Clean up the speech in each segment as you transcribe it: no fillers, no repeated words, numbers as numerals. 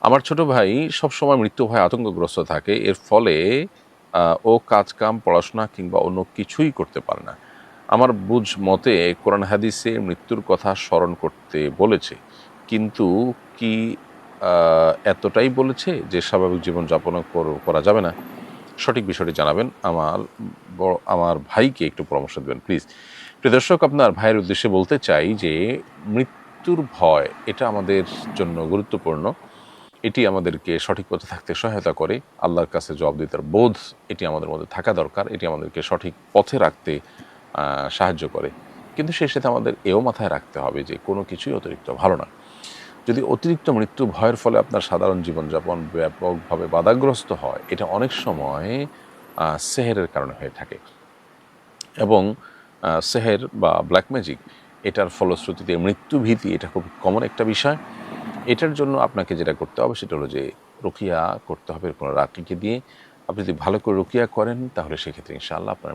আমার ছোট ভাই সবসময় মৃত্যু ভয়ে আতঙ্কগ্রস্ত থাকে। এর ফলে ও কাজ-কাম, পড়াশোনা কিংবা অন্য কিছুই করতে পারে না। আমার বুঝ মতে কোরআন হাদিসে মৃত্যুর কথা স্মরণ করতে বলেছে। কিন্তু কি আ এতটাই বলেছে যে স্বাভাবিক জীবনযাপনও করা যাবে না? সঠিক বিষয়টি জানাবেন। আমার ভাইকে একটু পরামর্শ দিবেন প্লিজ। প্রিয় দর্শক, আপনার ভাইয়ের উদ্দেশ্যে বলতে চাই যে মৃত্যুর ভয় এটা আমাদের জন্য গুরুত্বপূর্ণ। এটি আমাদেরকে সঠিক পথে থাকতে সহায়তা করে। আল্লাহর কাছে জবাবদিহিতার বোধ এটি আমাদের মধ্যে থাকা দরকার। এটি আমাদেরকে সঠিক পথে রাখতে আ সাহায্য করে। কিন্তু সেই সাথে আমাদের এও মাথায় রাখতে হবে যে কোনো কিছুই অতিরিক্ত ভালো না। যদি অতিরিক্ত মৃত্যু ভয়ের ফলে আপনার সাধারণ জীবনযাপন ব্যাপকভাবে বাধাগ্রস্ত হয়, এটা অনেক সময় সেহেরের কারণে হয়ে থাকে এবং সেহের বা ব্ল্যাক ম্যাজিক এটার ফলশ্রুতিতে মৃত্যু ভীতি এটা খুব কমন একটা বিষয়। এটার জন্য আপনাকে যেটা করতে হবে সেটা হলো যে রুকিয়া করতে হবে কোনো রাকিকে দিয়ে। আপনি যদি ভালো করে রুকিয়া করেন তাহলে সেক্ষেত্রে ইনশাআল্লাহ আপনার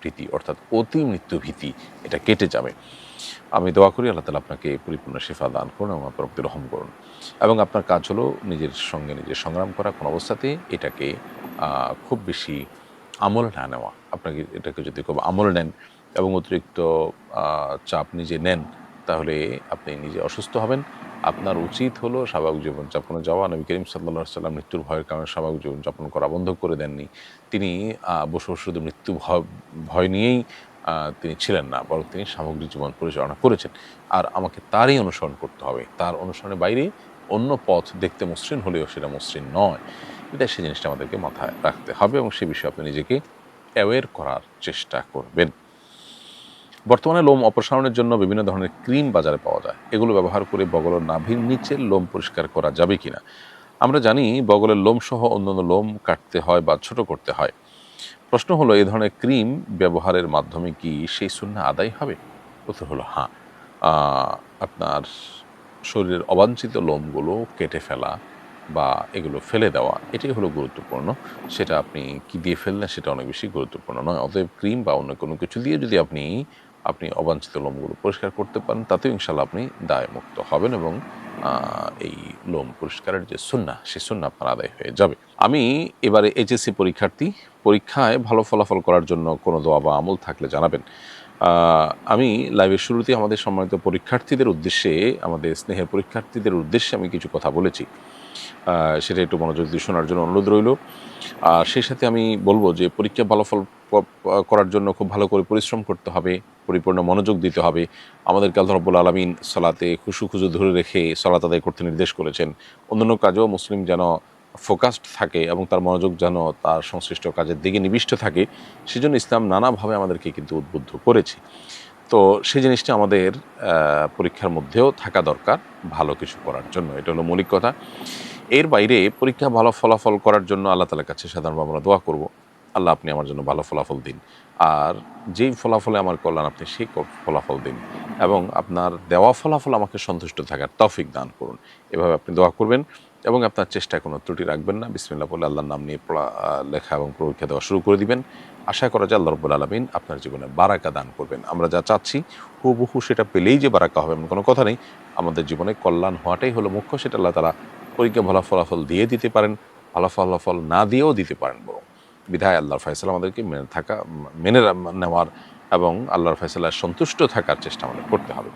ভীতি অর্থাৎ অতি মৃত্যু ভীতি এটা কেটে যাবে। আমি দোয়া করি আল্লাহ তাআলা আপনাকে পরিপূর্ণ শিফা দান করুন এবং আপনার প্রতি রহম করুন। এবং আপনার কাজ হলো নিজের সঙ্গে নিজে সংগ্রাম করা, কোনো অবস্থাতেই এটাকে খুব বেশি আমলে না নেওয়া। আপনাকে এটাকে যদি খুব আমলে নেন এবং অতিরিক্ত আ চাপ নিজে নেন, তাহলে আপনি নিজে অসুস্থ হবেন। আপনার উচিত হলো স্বাভাবিক জীবনযাপনে যাওয়া। নবী করিম সাল্লাল্লাহু আলাইহি ওয়াসাল্লাম মৃত্যুর ভয়ের কারণে স্বাভাবিক জীবনযাপন করা বন্ধ করে দেননি। তিনি বসে, বসে শুধু মৃত্যু ভয় নিয়েই তিনি ছিলেন না, বরং তিনি সামগ্রিক জীবন পরিচালনা করেছেন। আর আমাকে তারই অনুসরণ করতে হবে। তার অনুসরণের বাইরে অন্য পথ দেখতে মসৃণ হলেও সেটা মসৃণ নয়। সেই জিনিসটা আমাদেরকে মাথায় রাখতে হবে এবং সে বিষয়ে আপনি নিজেকে অ্যাওয়্যার করার চেষ্টা করবেন। বর্তমানে লোম অপসারণের জন্য বিভিন্ন ধরনের ক্রিম বাজারে পাওয়া যায়। এগুলো ব্যবহার করে বগলের নাভির নিচের লোম পরিষ্কার করা যাবে কিনা? আমরা জানি বগলের লোমসহ অন্যান্য লোম কাটতে হয় বা ছোট করতে হয়। প্রশ্ন হলো, এই ধরনের ক্রিম ব্যবহারের মাধ্যমে কি সেই সুন্নাহ আদায় হবে? উত্তর হলো হ্যাঁ। আ আপনার শরীরের অবাঞ্ছিত লোমগুলো কেটে ফেলা বা এগুলো ফেলে দেওয়া এটাই হলো গুরুত্বপূর্ণ। সেটা আপনি কি দিয়ে ফেললেন সেটা অনেক বেশি গুরুত্বপূর্ণ নয়। অতএব ক্রিম বা অন্য কোনো কিছু দিয়ে যদি আপনি অবাঞ্ছিত লোমগুলো পরিষ্কার করতে পারেন, তাতেও ইনশাআল্লাহ আপনি দায়মুক্ত হবেন এবং আ এই লোম পরিষ্কারের যে সুন্নাহ, সে সুন্নাহ আপনার আদায় হয়ে যাবে। আমি এবারে এইচএসসি পরীক্ষার্থী। পরীক্ষায় ভালো ফলাফল করার জন্য কোনো দোয়া বা আমল থাকলে জানাবেন। আ আমি লাইভের শুরুতেই আমাদের সম্মানিত পরীক্ষার্থীদের উদ্দেশ্যে, আমাদের স্নেহের পরীক্ষার্থীদের উদ্দেশ্যে আমি কিছু কথা বলেছি। সেটা একটু মনোযোগ দিয়ে শোনার জন্য অনুরোধ রইল। আর সেই সাথে আমি বলব যে পরীক্ষায় ভালো ফল প প করার জন্য খুব ভালো করে পরিশ্রম করতে হবে, পরিপূর্ণ মনোযোগ দিতে হবে। আমাদেরকে আল্লাহ রাব্বুল আলামিন সালাতে খুশু ধরে রেখে সালাত আদায় করতে নির্দেশ করেছেন। অন্যান্য কাজেও মুসলিম যেন ফোকাসড থাকে এবং তার মনোযোগ যেন তার সংশ্লিষ্ট কাজের দিকে নিবিষ্ট থাকে, সেজন্য ইসলাম নানাভাবে আমাদেরকে কিন্তু উদ্বুদ্ধ করেছে। তো সেই জিনিসটা আমাদের পরীক্ষার মধ্যেও থাকা দরকার ভালো কিছু করার জন্য। এটা হলো মৌলিক কথা। এর বাইরে পরীক্ষায় ভালো ফলাফল করার জন্য আল্লাহ তাআলার কাছে সাধারণভাবে আমরা দোয়া করব। আল্লাহ আপনি আমার জন্য ভালো ফলাফল দিন। আর যেই ফলাফলে আমার কল্যাণ আপনি সেই ফলাফল দিন এবং আপনার দেওয়া ফলাফল আমাকে সন্তুষ্ট থাকার তৌফিক দান করুন। এভাবে আপনি দোয়া করবেন এবং আপনার চেষ্টায় কোনো ত্রুটি রাখবেন না। বিসমিল্লাহ বলে আল্লাহর নাম নিয়ে পড়া লেখা এবং পরীক্ষা দেওয়া শুরু করে দিবেন। আশা করা যায় আল্লাহ রাব্বুল আলামিন আপনার জীবনে বারাকা দান করবেন। আমরা যা চাচ্ছি হুবহু সেটা পেলেই যে বারাকা হবে এমন কোনো কথা নেই। আমাদের জীবনে কল্যাণ হওয়াটাই হলো মুখ্য। সেটা আল্লাহ তাআলা পরীক্ষায় ভালো ফলাফল দিয়ে দিতে পারেন, ভালো ফলাফল না দিয়েও দিতে পারেন বরং। বিধায় আল্লাহর ফায়সালা আমাদেরকে মেনে নেওয়ার এবং আল্লাহর ফায়সালায় সন্তুষ্ট থাকার চেষ্টা আমাদের করতে হবে।